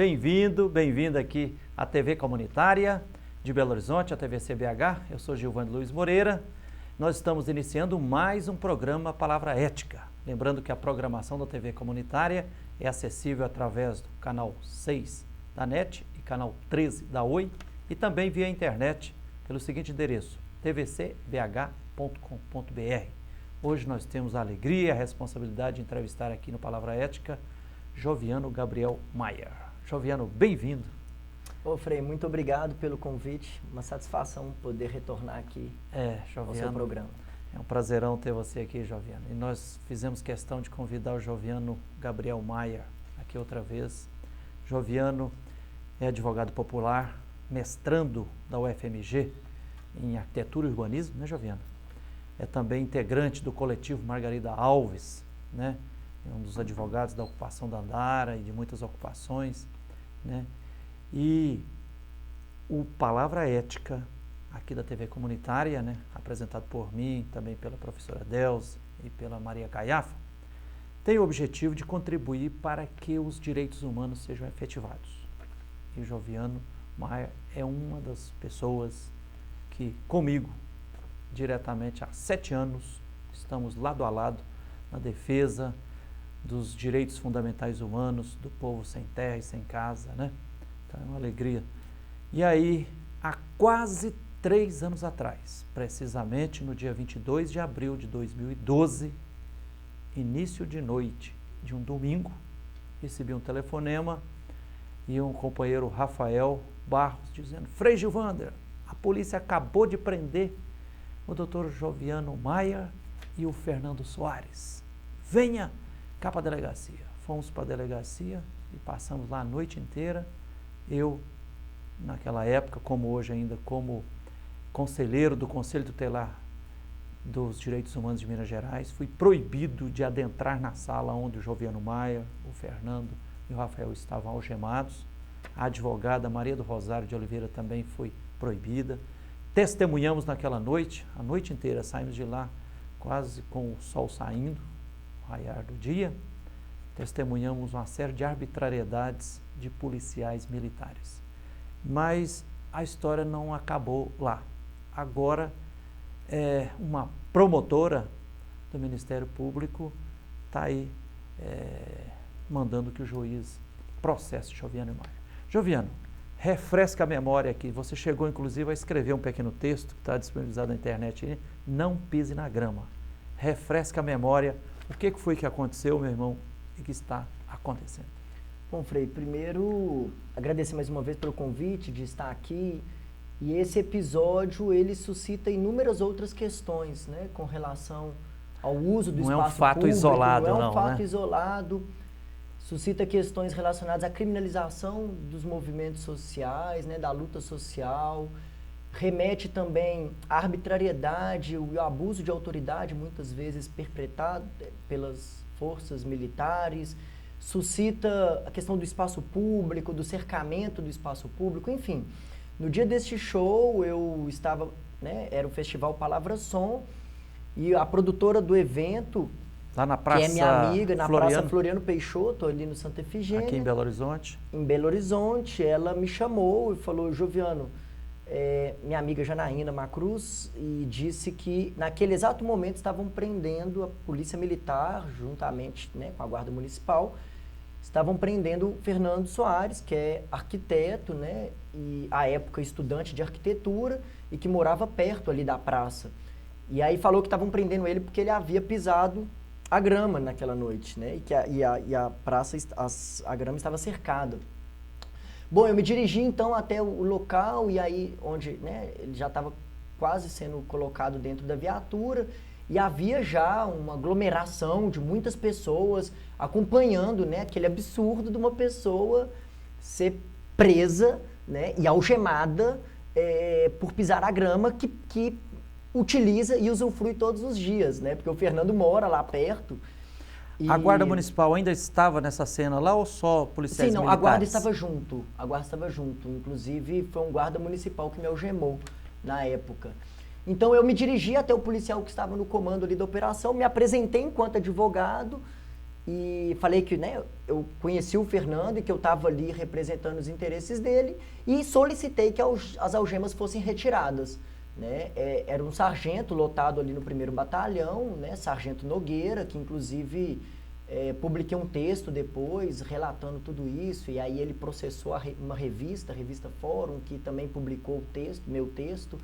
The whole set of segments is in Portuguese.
bem-vindo aqui à TV Comunitária de Belo Horizonte, a TV CBH. Eu sou Gilvando Luiz Moreira. Nós estamos iniciando mais um programa Palavra Ética. Lembrando que a programação da TV Comunitária é acessível através do canal 6 da NET e canal 13 da Oi e também via internet pelo seguinte endereço, tvcbh.com.br. Hoje nós temos a alegria e a responsabilidade de entrevistar aqui no Palavra Ética Joviano Gabriel Maier. Joviano, bem-vindo. Ô Frei, muito obrigado pelo convite, uma satisfação poder retornar aqui ao seu programa. É um prazerão ter você aqui, Joviano. E nós fizemos questão de convidar o Joviano Gabriel Maier aqui outra vez. Joviano é advogado popular, mestrando da UFMG em arquitetura e urbanismo, né, Joviano? É também integrante do coletivo Margarida Alves, né? É um dos advogados da ocupação da Andara e de muitas ocupações, né? E o Palavra Ética, aqui da TV Comunitária, né? Apresentado por mim, também pela professora Delza e pela Maria Caiafa, tem o objetivo de contribuir para que os direitos humanos sejam efetivados. E o Joviano Maier é uma das pessoas que, comigo, diretamente há 7 anos, estamos lado a lado na defesa dos direitos fundamentais humanos, do povo sem terra e sem casa, né? Então é uma alegria. E aí, há quase 3 anos atrás, precisamente no dia 22 de abril de 2012, início de noite de um domingo, recebi um telefonema e um companheiro, Rafael Barros, dizendo: Frei Gilvander, a polícia acabou de prender o doutor Joviano Maier e o Fernando Soares. Venha cá para a delegacia. Fomos para a delegacia e passamos lá a noite inteira. Eu, naquela época, como hoje ainda, como conselheiro do Conselho Tutelar dos Direitos Humanos de Minas Gerais, fui proibido de adentrar na sala onde o Joviano Maier, o Fernando e o Rafael estavam algemados. A advogada Maria do Rosário de Oliveira também foi proibida. Testemunhamos naquela noite, a noite inteira, saímos de lá quase com o sol saindo, o raiar do dia, testemunhamos uma série de arbitrariedades de policiais militares. Mas a história não acabou lá. Agora, uma promotora do Ministério Público está aí mandando que o juiz processe Joviano Maier. Joviano, refresca a memória aqui. Você chegou, inclusive, a escrever um pequeno texto que está disponibilizado na internet. Não pise na grama. Refresca a memória. O que foi que aconteceu, meu irmão, e que está acontecendo? Bom, Frei, primeiro, agradecer mais uma vez pelo convite de estar aqui. E esse episódio, ele suscita inúmeras outras questões, né, com relação ao uso do espaço público. Não é um fato isolado, não. Não é um fato né? isolado. Suscita questões relacionadas à criminalização dos movimentos sociais, né, da luta social, remete também à arbitrariedade e o abuso de autoridade, muitas vezes perpetrado pelas forças militares, suscita a questão do espaço público, do cercamento do espaço público, enfim. No dia deste show, eu estava, né, era o festival Palavra Som, e a produtora do evento, lá na Praça, que é minha amiga, na Floriano, Praça Floriano Peixoto, ali no Santa Efigênia. Aqui em Belo Horizonte. Em Belo Horizonte, ela me chamou e falou: Joviano, minha amiga Janaína Macruz, e disse que naquele exato momento estavam prendendo a Polícia Militar, juntamente, né, com a Guarda Municipal, estavam prendendo o Fernando Soares, que é arquiteto, né, e à época estudante de arquitetura, e que morava perto ali da praça. E aí falou que estavam prendendo ele porque ele havia pisado a grama naquela noite, né? E a praça, a grama estava cercada. Bom, eu me dirigi então até o local, e aí onde, né, ele já estava quase sendo colocado dentro da viatura, e havia já uma aglomeração de muitas pessoas acompanhando, né, aquele absurdo de uma pessoa ser presa, né, e algemada por pisar a grama que utiliza e usufrui todos os dias, né? Porque o Fernando mora lá perto. A Guarda Municipal ainda estava nessa cena lá ou só policiais militares? Sim, não, a Guarda estava junto. A Guarda estava junto. Inclusive, foi um guarda municipal que me algemou na época. Então, eu me dirigi até o policial que estava no comando ali da operação, me apresentei enquanto advogado e falei que, né, eu conheci o Fernando e que eu estava ali representando os interesses dele e solicitei que as algemas fossem retiradas, né? Era um sargento lotado ali no 1º Batalhão, né, Sargento Nogueira, que inclusive publiquei um texto depois relatando tudo isso, e aí ele processou uma revista, a Revista Fórum, que também publicou o texto, meu texto,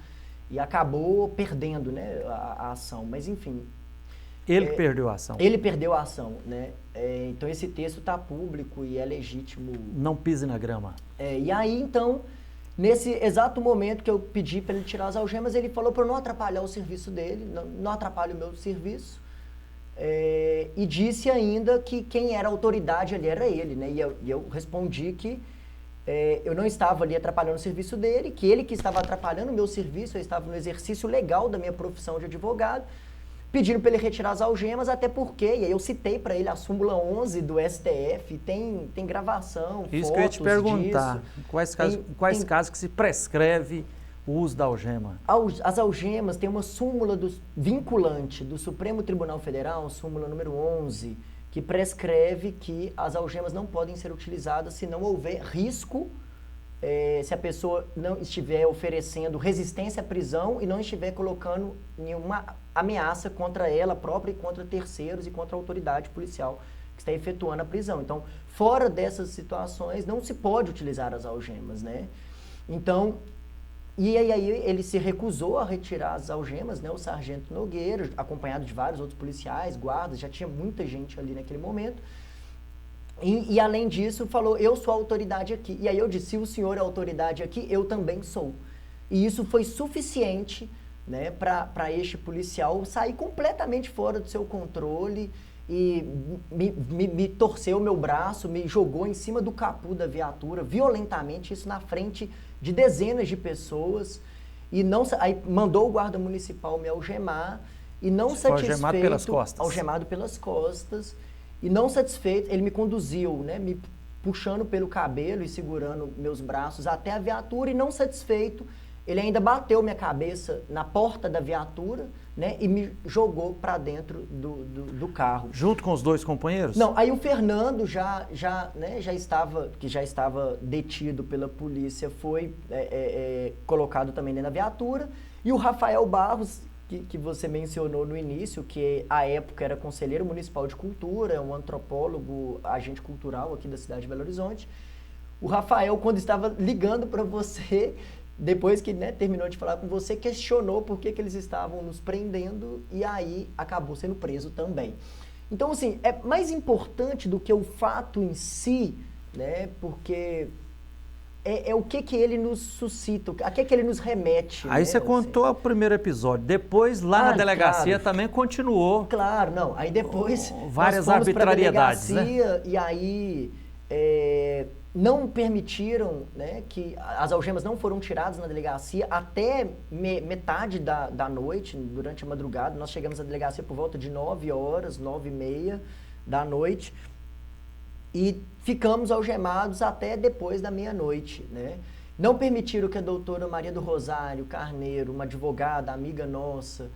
e acabou perdendo, né, a ação, mas enfim... Ele perdeu a ação. Ele perdeu a ação, né? Então esse texto está público e é legítimo. Não pise na grama. E aí, então, nesse exato momento que eu pedi para ele tirar as algemas, ele falou para eu não atrapalhar o serviço dele, não atrapalhe o meu serviço, e disse ainda que quem era a autoridade ali era ele, né? E eu respondi que eu não estava ali atrapalhando o serviço dele, que ele que estava atrapalhando o meu serviço, eu estava no exercício legal da minha profissão de advogado, pedindo para ele retirar as algemas, até porque, e aí eu citei para ele a súmula 11 do STF, tem gravação, isso fotos que eu ia te perguntar, disso. Em quais casos que se prescreve o uso da algema? As algemas tem uma súmula vinculante do Supremo Tribunal Federal, súmula número 11, que prescreve que as algemas não podem ser utilizadas se não houver risco, se a pessoa não estiver oferecendo resistência à prisão e não estiver colocando nenhuma ameaça contra ela própria e contra terceiros e contra a autoridade policial que está efetuando a prisão. Então, fora dessas situações, não se pode utilizar as algemas, né? Então, e aí ele se recusou a retirar as algemas, né? O Sargento Nogueira, acompanhado de vários outros policiais, guardas, já tinha muita gente ali naquele momento. E além disso, falou, eu sou a autoridade aqui. E aí eu disse, se o senhor é a autoridade aqui, eu também sou. E isso foi suficiente, né, para este policial sair completamente fora do seu controle e me torceu o meu braço, me jogou em cima do capô da viatura, violentamente, isso na frente de dezenas de pessoas. E aí mandou o guarda municipal me algemar e não satisfeito... Algemado pelas costas. Algemado pelas costas. E não satisfeito, ele me conduziu, né, me puxando pelo cabelo e segurando meus braços até a viatura, e não satisfeito, ele ainda bateu minha cabeça na porta da viatura, né, e me jogou para dentro do carro. Junto com os dois companheiros? Não, aí o Fernando já estava detido pela polícia, foi colocado também dentro da viatura, e o Rafael Barros, que você mencionou no início, que à época era conselheiro municipal de cultura, um antropólogo, agente cultural aqui da cidade de Belo Horizonte. O Rafael, quando estava ligando para você, depois que, né, terminou de falar com você, questionou por que eles estavam nos prendendo e aí acabou sendo preso também. Então, assim, é mais importante do que o fato em si, né, porque... É o que ele nos suscita, a que ele nos remete. Aí, né, você contou o primeiro episódio. Depois, lá na delegacia, claro, também continuou. Claro, não. Aí depois várias arbitrariedades, né? E aí não permitiram, né, que as algemas não foram tiradas na delegacia até metade da noite, durante a madrugada. Nós chegamos à delegacia por volta de 9 horas, 9h30 da noite. E ficamos algemados até depois da meia-noite, né? Não permitiram que a doutora Maria do Rosário Carneiro, uma advogada, amiga nossa,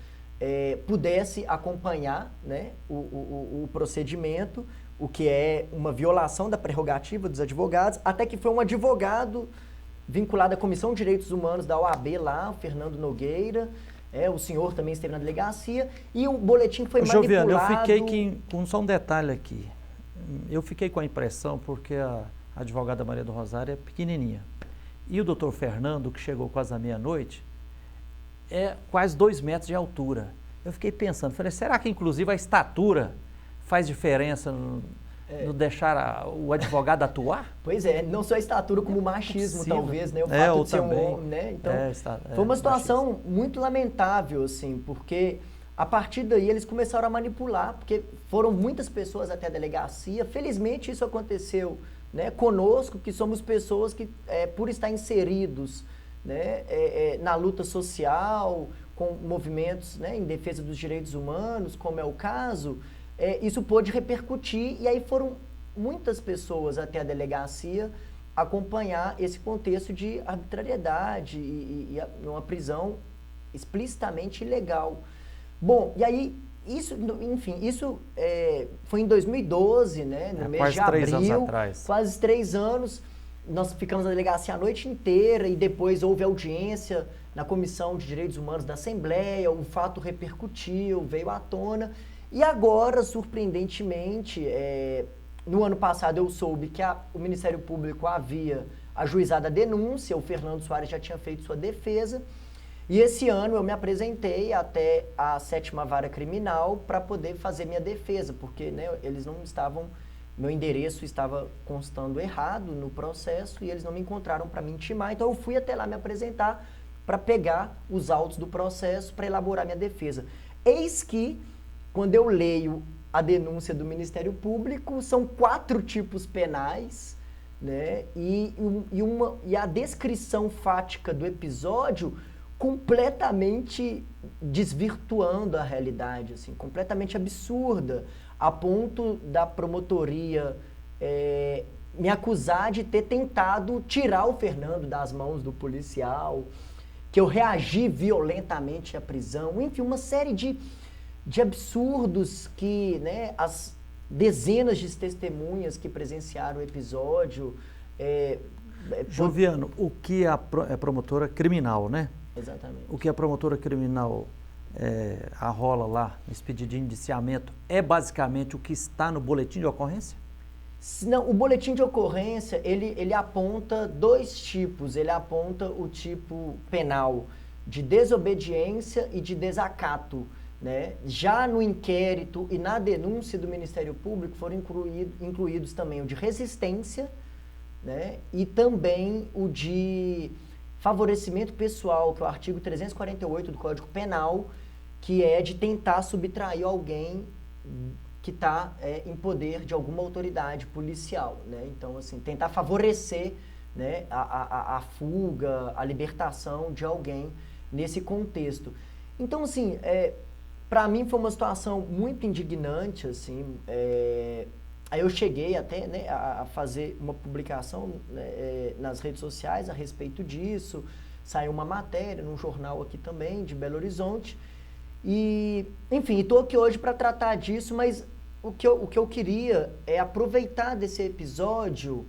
pudesse acompanhar, né, o procedimento, o que é uma violação da prerrogativa dos advogados, até que foi um advogado vinculado à Comissão de Direitos Humanos da OAB lá, o Fernando Nogueira, o senhor também esteve na delegacia, e o boletim foi manipulado... Joviano, eu fiquei com só um detalhe aqui. Eu fiquei com a impressão, porque a advogada Maria do Rosário é pequenininha. E o doutor Fernando, que chegou quase à meia-noite, é quase 2 metros de altura. Eu fiquei pensando, falei, será que inclusive a estatura faz diferença no deixar o advogado atuar? Pois é, não só a estatura como o machismo, talvez, né? O fato de ser um homem, né? Então, foi uma situação machismo. Muito lamentável, assim, porque... A partir daí, eles começaram a manipular, porque foram muitas pessoas até a delegacia. Felizmente, isso aconteceu, né, conosco, que somos pessoas que, por estar inseridos, né, na luta social, com movimentos, né, em defesa dos direitos humanos, como é o caso, isso pôde repercutir. E aí foram muitas pessoas até a delegacia acompanhar esse contexto de arbitrariedade e uma prisão explicitamente ilegal. Bom, e aí Isso foi em 2012, né? No mês de abril. Quase 3 anos atrás. Quase 3 anos. Nós ficamos na delegacia a noite inteira e depois houve audiência na Comissão de Direitos Humanos da Assembleia, o fato repercutiu, veio à tona. E agora, surpreendentemente, no ano passado eu soube que o Ministério Público havia ajuizado a denúncia, o Fernando Soares já tinha feito sua defesa. E esse ano eu me apresentei até a 7ª Vara Criminal para poder fazer minha defesa, porque, né, eles não estavam, meu endereço estava constando errado no processo e eles não me encontraram para me intimar. Então eu fui até lá me apresentar para pegar os autos do processo para elaborar minha defesa. Eis que, quando eu leio a denúncia do Ministério Público, são 4 tipos penais, né, e a descrição fática do episódio completamente desvirtuando a realidade, assim, completamente absurda, a ponto da promotoria me acusar de ter tentado tirar o Fernando das mãos do policial, que eu reagi violentamente à prisão, enfim, uma série de absurdos que, né, as dezenas de testemunhas que presenciaram o episódio... Joviano, o que a promotora criminal, né? Exatamente. O que a promotora criminal arrola lá, nesse pedido de indiciamento, é basicamente o que está no boletim de ocorrência? Não, o boletim de ocorrência, ele aponta 2 tipos. Ele aponta o tipo penal de desobediência e de desacato, né? Já no inquérito e na denúncia do Ministério Público foram incluídos também o de resistência, né? E também o de favorecimento pessoal, que é o artigo 348 do Código Penal, que é de tentar subtrair alguém que está em poder de alguma autoridade policial, né? Então, assim, tentar favorecer, né, a fuga, a libertação de alguém nesse contexto. Então, assim, para mim foi uma situação muito indignante, assim. Aí eu cheguei até, né, a fazer uma publicação, né, nas redes sociais a respeito disso. Saiu uma matéria num jornal aqui também, de Belo Horizonte. E, enfim, estou aqui hoje para tratar disso, mas o que eu queria é aproveitar desse episódio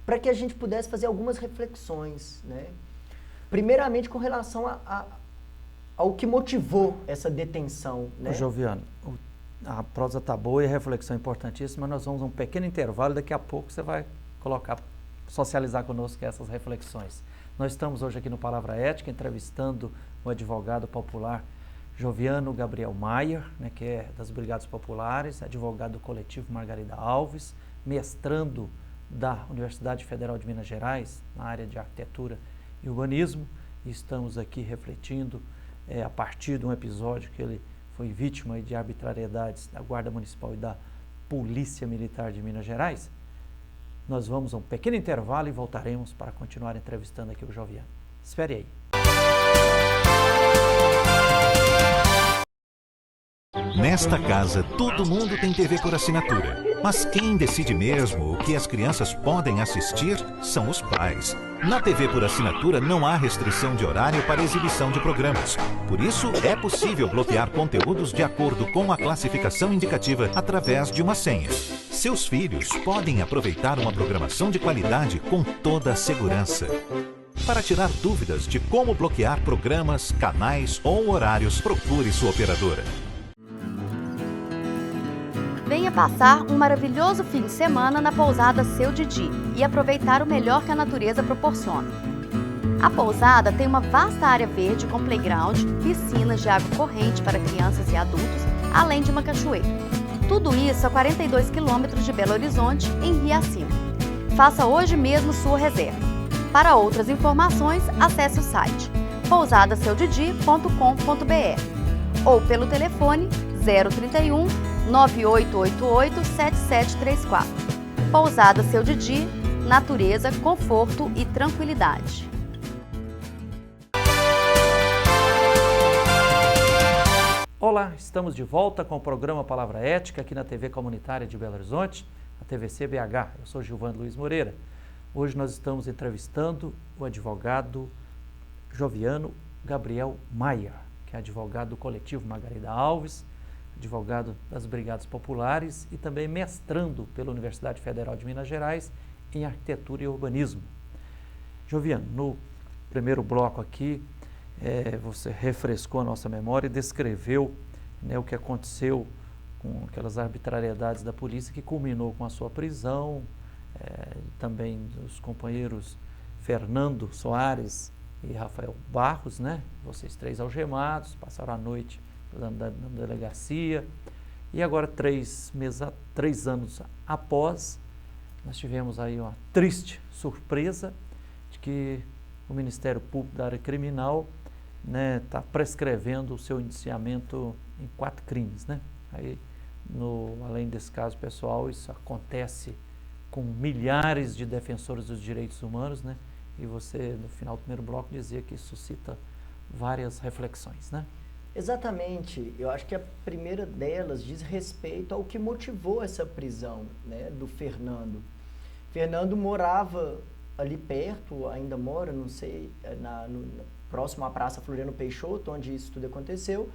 para que a gente pudesse fazer algumas reflexões, né? Primeiramente com relação ao que motivou essa detenção, né? Ô, Joviano, a prosa está boa e a reflexão é importantíssima, mas nós vamos a um pequeno intervalo e daqui a pouco você vai socializar conosco essas reflexões. Nós estamos hoje aqui no Palavra Ética entrevistando o advogado popular Joviano Gabriel Maier, né, que é das Brigadas Populares, advogado do coletivo Margarida Alves, mestrando da Universidade Federal de Minas Gerais, na área de arquitetura e urbanismo, e estamos aqui refletindo a partir de um episódio que ele foi vítima de arbitrariedades da Guarda Municipal e da Polícia Militar de Minas Gerais. Nós vamos a um pequeno intervalo e voltaremos para continuar entrevistando aqui o Joviano. Espere aí. Nesta casa, todo mundo tem TV por assinatura. Mas quem decide mesmo o que as crianças podem assistir são os pais. Na TV por assinatura não há restrição de horário para exibição de programas. Por isso, é possível bloquear conteúdos de acordo com a classificação indicativa através de uma senha. Seus filhos podem aproveitar uma programação de qualidade com toda a segurança. Para tirar dúvidas de como bloquear programas, canais ou horários, procure sua operadora. Venha passar um maravilhoso fim de semana na pousada Seu Didi e aproveitar o melhor que a natureza proporciona. A pousada tem uma vasta área verde com playground, piscinas de água corrente para crianças e adultos, além de uma cachoeira. Tudo isso a 42 quilômetros de Belo Horizonte, em Riacima. Faça hoje mesmo sua reserva. Para outras informações, acesse o site pousadasseudidi.com.br ou pelo telefone 031 9888-7734. Pousada Seu Didi, natureza, conforto e tranquilidade. Olá, estamos de volta com o programa Palavra Ética aqui na TV Comunitária de Belo Horizonte, a TVC BH. Eu sou Gilvan Luiz Moreira. Hoje nós estamos entrevistando o advogado Joviano Gabriel Maier, que é advogado do coletivo Margarida Alves, advogado das Brigadas Populares e também mestrando pela Universidade Federal de Minas Gerais em Arquitetura e Urbanismo. Joviano, no primeiro bloco aqui, você refrescou a nossa memória e descreveu, né, o que aconteceu com aquelas arbitrariedades da polícia que culminou com a sua prisão, também dos companheiros Fernando Soares e Rafael Barros, né? Vocês 3 algemados, passaram a noite na delegacia, e agora 3 anos após, nós tivemos aí uma triste surpresa de que o Ministério Público da área criminal, né, está prescrevendo o seu indiciamento em 4 crimes, né? Aí, além desse caso pessoal, isso acontece com milhares de defensores dos direitos humanos, né? E você, no final do primeiro bloco, dizia que isso suscita várias reflexões, né? Exatamente. Eu acho que a primeira delas diz respeito ao que motivou essa prisão, né, do Fernando. Fernando morava ali perto, ainda mora, não sei, próximo à Praça Floriano Peixoto, onde isso tudo aconteceu.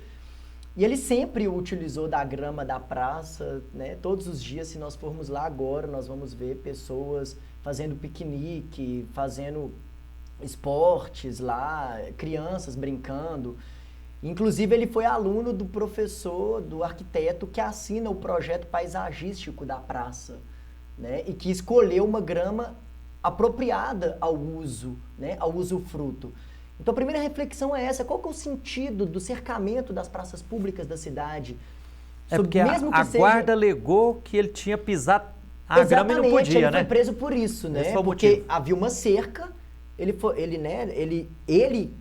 E ele sempre utilizou da grama da praça, né? Todos os dias, se nós formos lá agora, nós vamos ver pessoas fazendo piquenique, fazendo esportes lá, crianças brincando. Inclusive, ele foi aluno do professor, do arquiteto que assina o projeto paisagístico da praça, né? E que escolheu uma grama apropriada ao uso, né? Ao usufruto. Então, a primeira reflexão é essa: qual que é o sentido do cercamento das praças públicas da cidade? Porque mesmo a guarda alegou que ele tinha pisado a grama e não podia, ele foi preso por isso, né? Porque havia uma cerca, ele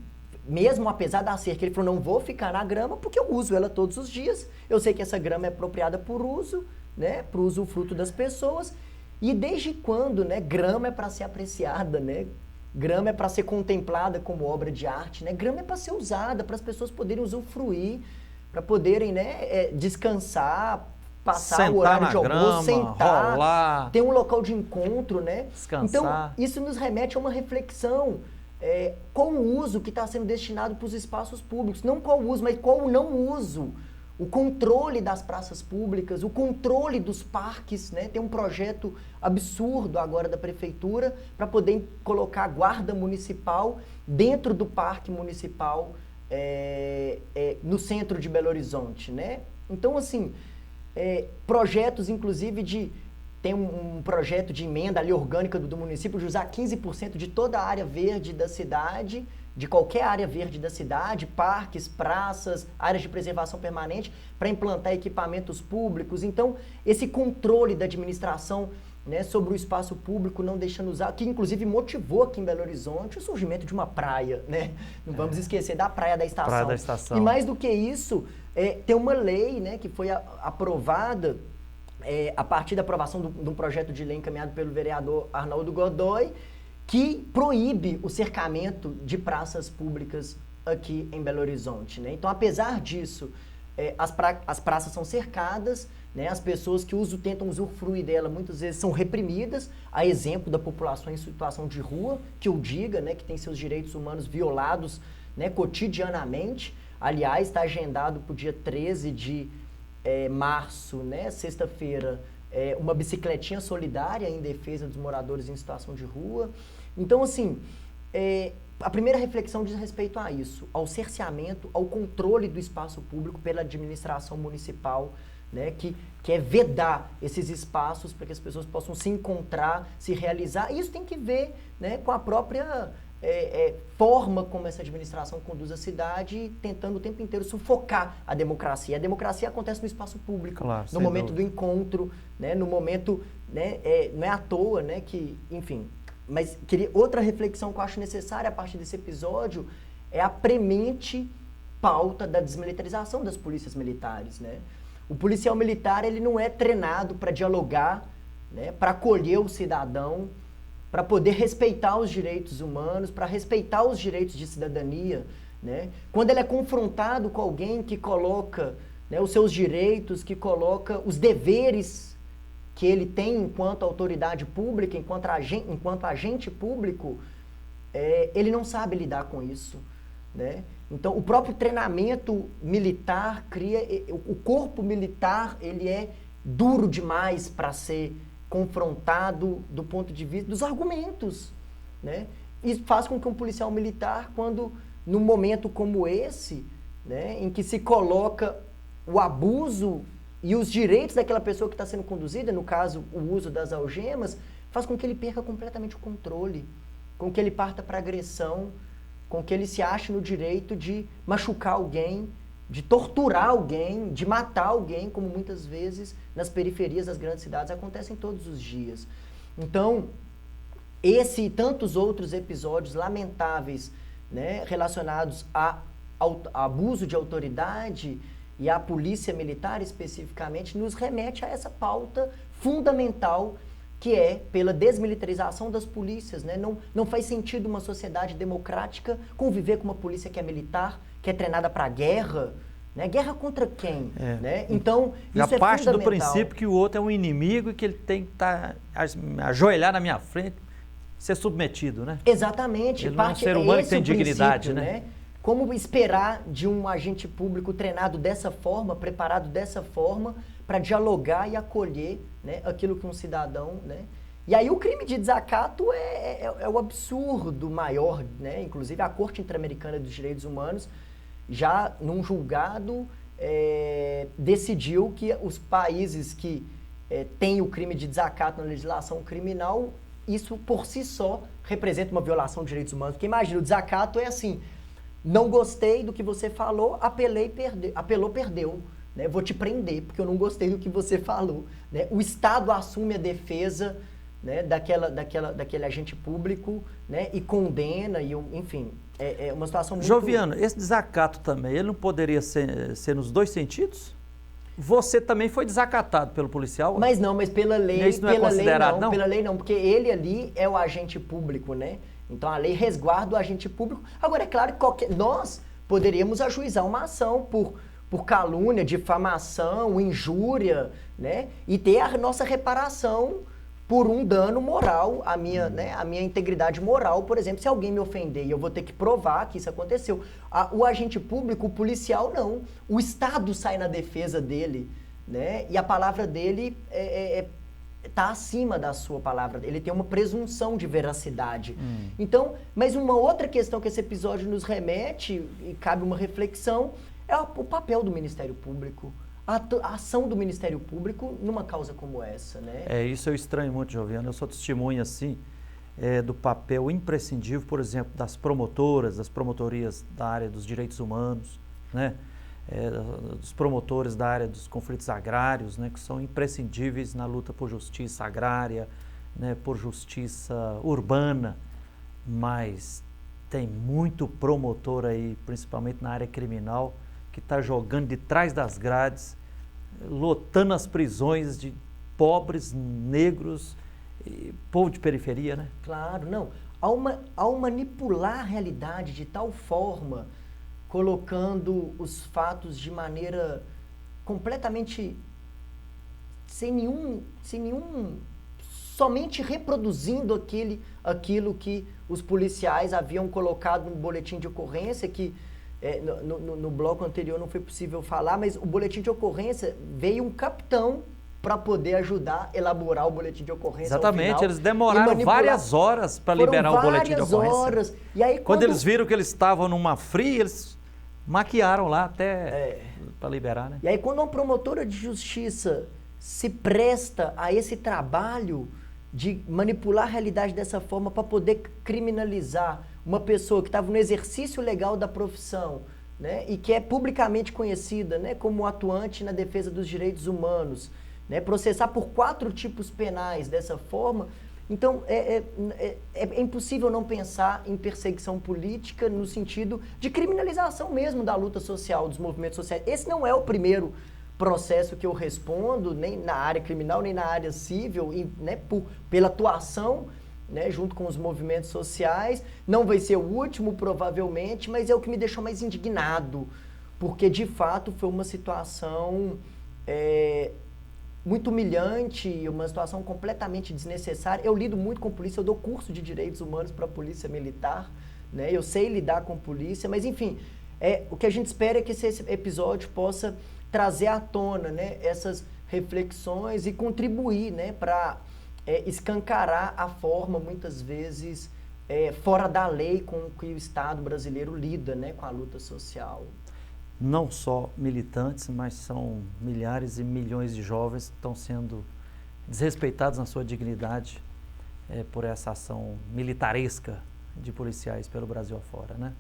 mesmo apesar da cerca, ele falou, não vou ficar na grama porque eu uso ela todos os dias, eu sei que essa grama é apropriada por uso, né? Para o usufruto das pessoas, e desde quando, né? Grama é para ser apreciada, né? Grama é para ser contemplada como obra de arte, né? Grama é para ser usada, para as pessoas poderem usufruir, para poderem, né, descansar, passar sentar o horário de almoço, grama, sentar, rolar, ter um local de encontro, né? Descansar. Então, isso nos remete a uma reflexão, qual o uso que está sendo destinado para os espaços públicos, não qual o uso, mas qual o não uso. O controle das praças públicas, o controle dos parques, né? Tem um projeto absurdo agora da prefeitura para poder colocar a guarda municipal dentro do parque municipal no centro de Belo Horizonte, né? Então, assim, projetos, inclusive, tem um projeto de emenda ali orgânica do município de usar 15% de toda a área verde da cidade, de qualquer área verde da cidade, parques, praças, áreas de preservação permanente, para implantar equipamentos públicos. Então, esse controle da administração, né, sobre o espaço público, não deixando usar, que inclusive motivou aqui em Belo Horizonte o surgimento de uma praia, né? Não vamos esquecer da Praia da Estação. Praia da Estação. E mais do que isso, tem uma lei, né, que foi aprovada a partir da aprovação de um projeto de lei encaminhado pelo vereador Arnaldo Godoy, que proíbe o cercamento de praças públicas aqui em Belo Horizonte, né? Então, apesar disso, as praças são cercadas, né? As pessoas que tentam usufruir dela muitas vezes são reprimidas, a exemplo da população em situação de rua, que o diga, né? Que tem seus direitos humanos violados, né? Cotidianamente. Aliás, está agendado para o dia 13 de março, né? Sexta-feira, uma bicicletinha solidária em defesa dos moradores em situação de rua. Então, assim, a primeira reflexão diz respeito a isso, ao cerceamento, ao controle do espaço público pela administração municipal, né, que quer vedar esses espaços para que as pessoas possam se encontrar, se realizar. E isso tem que ver, né, com a própria forma como essa administração conduz a cidade, tentando o tempo inteiro sufocar a democracia. A democracia acontece no espaço público, claro, no momento do encontro, né, no momento, né, não é à toa, né, que, enfim. Mas outra reflexão que eu acho necessária a partir desse episódio é a premente pauta da desmilitarização das polícias militares, né? O policial militar, ele não é treinado para dialogar, né, para acolher o cidadão, para poder respeitar os direitos humanos, para respeitar os direitos de cidadania, né? Quando ele é confrontado com alguém que coloca, né, os seus direitos, que coloca os deveres que ele tem enquanto autoridade pública, enquanto agente público, ele não sabe lidar com isso, né? Então, o próprio treinamento militar o corpo militar, ele é duro demais para ser confrontado do ponto de vista dos argumentos, né? Isso faz com que um policial militar, quando num momento como esse, né, em que se coloca o abuso e os direitos daquela pessoa que está sendo conduzida, no caso, o uso das algemas, faz com que ele perca completamente o controle, com que ele parta para agressão, com que ele se ache no direito de machucar alguém, de torturar alguém, de matar alguém, como muitas vezes nas periferias das grandes cidades acontecem todos os dias. Então, esse e tantos outros episódios lamentáveis, né, relacionados ao abuso de autoridade e à polícia militar especificamente, nos remete a essa pauta fundamental que é pela desmilitarização das polícias, né? Não faz sentido uma sociedade democrática conviver com uma polícia que é militar, que é treinada para a guerra, né? Guerra contra quem? Né? Então, isso é fundamental. A parte do princípio que o outro é um inimigo e que ele tem que estar ajoelhar na minha frente, ser submetido, né? Exatamente. Ele não é um ser humano que tem dignidade, né? Como esperar de um agente público treinado dessa forma, preparado dessa forma, para dialogar e acolher, né, aquilo que um cidadão, né? E aí o crime de desacato é o absurdo maior, né? Inclusive a Corte Interamericana dos Direitos Humanos, já num julgado, decidiu que os países que têm o crime de desacato na legislação criminal, isso por si só representa uma violação de direitos humanos. Porque imagina, o desacato é assim: não gostei do que você falou, apelou, perdeu. Né? Vou te prender, porque eu não gostei do que você falou. Né? O Estado assume a defesa, né, daquele agente público, né, e condena, enfim, é uma situação muito... Joviano, esse desacato também, ele não poderia ser nos dois sentidos? Você também foi desacatado pelo policial? Mas pela lei... Isso não é considerado, não? Pela lei não, porque ele ali é o agente público, né? Então a lei resguarda o agente público. Agora, é claro que nós poderíamos ajuizar uma ação por calúnia, difamação, injúria, né? E ter a nossa reparação por um dano moral, a minha integridade moral, por exemplo, se alguém me ofender e eu vou ter que provar que isso aconteceu. O agente público, o policial, não. O Estado sai na defesa dele, né? E a palavra dele está acima da sua palavra. Ele tem uma presunção de veracidade. Então, mas uma outra questão que esse episódio nos remete, e cabe uma reflexão, é o papel do Ministério Público. A ação do Ministério Público numa causa como essa, né? Isso eu estranho muito, Joviano. Eu sou testemunha, assim, do papel imprescindível, por exemplo, das promotoras, das promotorias da área dos direitos humanos, né? Dos promotores da área dos conflitos agrários, né? Que são imprescindíveis na luta por justiça agrária, né? Por justiça urbana, mas tem muito promotor aí, principalmente na área criminal, que está jogando de trás das grades, lotando as prisões de pobres, negros, e povo de periferia, né? Claro, não. Ao manipular a realidade de tal forma, colocando os fatos de maneira completamente somente reproduzindo aquilo que os policiais haviam colocado no boletim de ocorrência, que no bloco anterior não foi possível falar, mas o boletim de ocorrência veio um capitão para poder ajudar a elaborar o boletim de ocorrência. Exatamente, ao final, eles demoraram várias horas para liberar o boletim de ocorrência. Horas. E aí, quando eles viram que eles estavam numa fria, eles maquiaram lá até para liberar, né? E aí quando uma promotora de justiça se presta a esse trabalho de manipular a realidade dessa forma para poder criminalizar uma pessoa que estava no exercício legal da profissão, né, e que é publicamente conhecida, né, como atuante na defesa dos direitos humanos, né, processar por 4 tipos penais dessa forma, então é impossível não pensar em perseguição política no sentido de criminalização mesmo da luta social, dos movimentos sociais. Esse não é o primeiro processo que eu respondo, nem na área criminal, nem na área civil, né, pela atuação, né, junto com os movimentos sociais. Não vai ser o último, provavelmente, mas é o que me deixou mais indignado, porque, de fato, foi uma situação muito humilhante, uma situação completamente desnecessária. Eu lido muito com polícia, eu dou curso de direitos humanos para a polícia militar, né? Eu sei lidar com polícia, mas enfim, o que a gente espera é que esse episódio possa trazer à tona, né, essas reflexões e contribuir, né, para escancarar a forma, muitas vezes, fora da lei com que o Estado brasileiro lida, né, com a luta social. Não só militantes, mas são milhares e milhões de jovens que estão sendo desrespeitados na sua dignidade por essa ação militaresca de policiais pelo Brasil afora, né?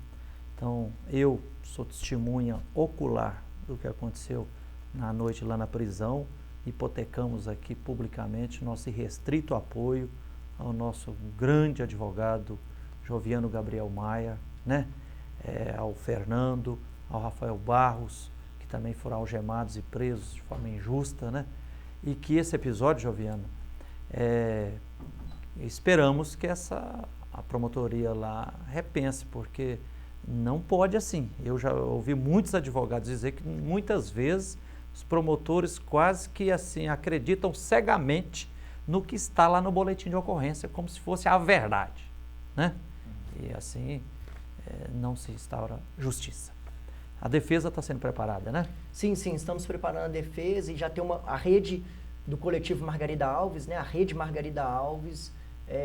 Então, eu sou testemunha ocular do que aconteceu na noite lá na prisão. Hipotecamos aqui publicamente nosso irrestrito apoio ao nosso grande advogado Joviano Gabriel Maia, né? Ao Fernando, ao Rafael Barros, que também foram algemados e presos de forma injusta, né? E que esse episódio, Joviano, esperamos que a promotoria lá repense, porque não pode assim. Eu já ouvi muitos advogados dizer que muitas vezes os promotores quase que assim acreditam cegamente no que está lá no boletim de ocorrência, como se fosse a verdade, né? E assim não se instaura justiça. A defesa está sendo preparada, né? Sim, estamos preparando a defesa e já tem a rede do coletivo Margarida Alves, né? A rede Margarida Alves,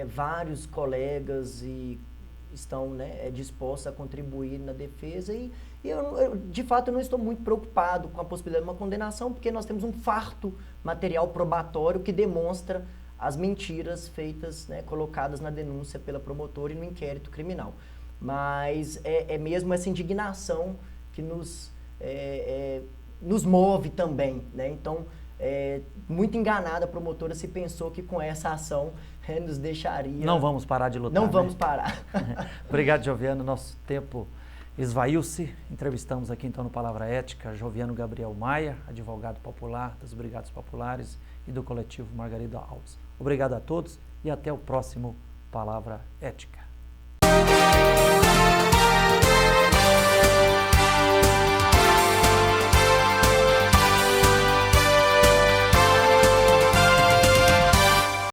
vários colegas estão, né, dispostos a contribuir na defesa e eu, de fato, eu não estou muito preocupado com a possibilidade de uma condenação, porque nós temos um farto material probatório que demonstra as mentiras feitas, né, colocadas na denúncia pela promotora e no inquérito criminal. Mas é mesmo essa indignação que nos move também, né? Então, muito enganada a promotora se pensou que com essa ação nos deixaria... Não vamos parar de lutar, Não né? vamos parar. Obrigado, Joviano. Nosso tempo esvaiu-se. Entrevistamos aqui então no Palavra Ética Joviano Gabriel Maia, advogado popular das Brigadas Populares e do coletivo Margarida Alves. Obrigado a todos e até o próximo Palavra Ética.